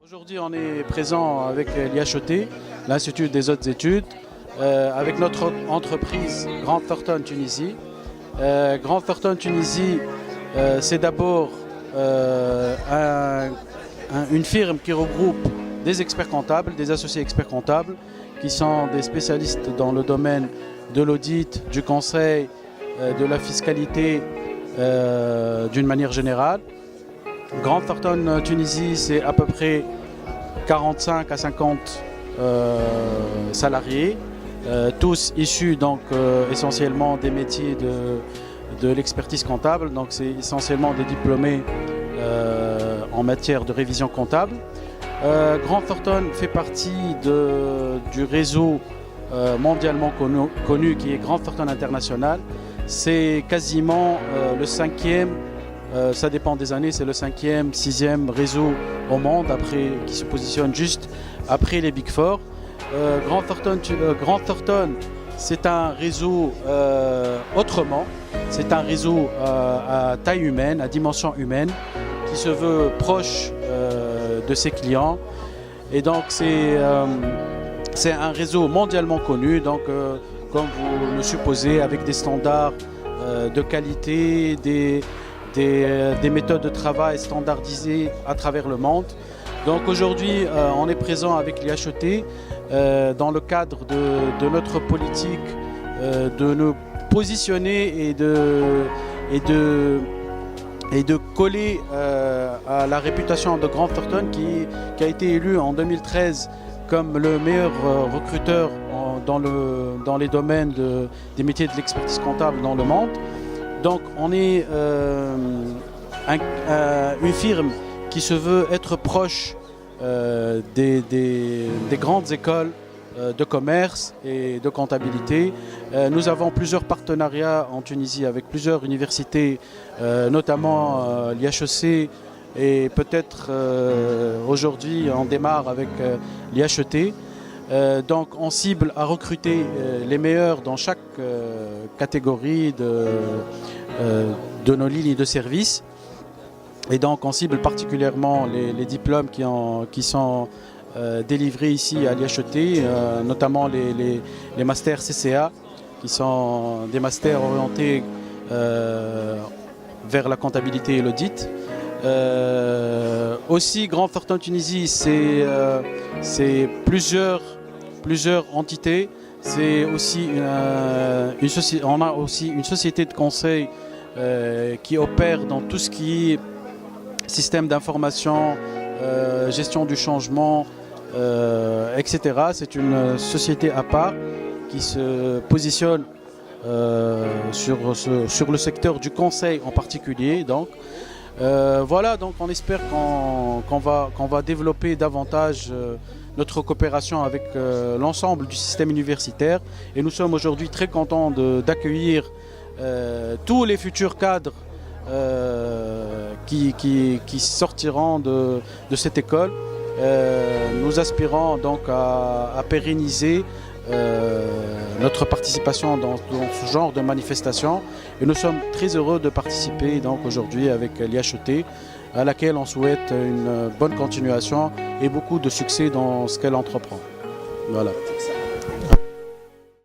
Aujourd'hui, on est présent avec l'IHET, l'Institut des hautes études, avec notre entreprise Grant Thornton Tunisie. Grant Thornton Tunisie, c'est d'abord une firme qui regroupe des experts comptables, des associés experts comptables, qui sont des spécialistes dans le domaine de l'audit, du conseil, de la fiscalité d'une manière générale. Grant Thornton Tunisie, c'est à peu près 45 à 50 salariés, tous issus donc essentiellement des métiers de l'expertise comptable. Donc c'est essentiellement des diplômés en matière de révision comptable. Grant Thornton fait partie du réseau mondialement connu qui est Grant Thornton International. C'est quasiment le cinquième. Ça dépend des années, c'est le 5e, 6e réseau au monde qui se positionne juste après les Big Four. Grant Thornton, c'est un réseau autrement, c'est un réseau à taille humaine, à dimension humaine, qui se veut proche de ses clients. Et donc c'est un réseau mondialement connu, donc comme vous le supposez, avec des standards de qualité, des méthodes de travail standardisées à travers le monde. Donc aujourd'hui, on est présent avec l'IHET dans le cadre de notre politique de nous positionner et de coller à la réputation de Grant Thornton qui a été élu en 2013 comme le meilleur recruteur dans les domaines des métiers de l'expertise comptable dans le monde. Donc on est une firme qui se veut être proche des grandes écoles de commerce et de comptabilité. Nous avons plusieurs partenariats en Tunisie avec plusieurs universités, notamment l'IHEC, et peut-être aujourd'hui on démarre avec l'IHET. Donc on cible à recruter les meilleurs dans chaque catégorie de nos lignes de service. Et donc on cible particulièrement les diplômes qui sont délivrés ici à l'IHET, notamment les masters CCA, qui sont des masters orientés vers la comptabilité et l'audit. Aussi, Grant Thornton Tunisie, c'est plusieurs entités. C'est aussi on a aussi une société de conseil qui opère dans tout ce qui est système d'information, gestion du changement, etc. C'est une société à part qui se positionne sur le secteur du conseil en particulier. Donc, voilà, donc on espère qu'on va développer davantage notre coopération avec l'ensemble du système universitaire. Et nous sommes aujourd'hui très contents d'accueillir tous les futurs cadres qui sortiront de cette école. Nous aspirons donc à pérenniser notre participation dans ce genre de manifestation, et nous sommes très heureux de participer donc aujourd'hui avec l'IHET, à laquelle on souhaite une bonne continuation et beaucoup de succès dans ce qu'elle entreprend. Voilà.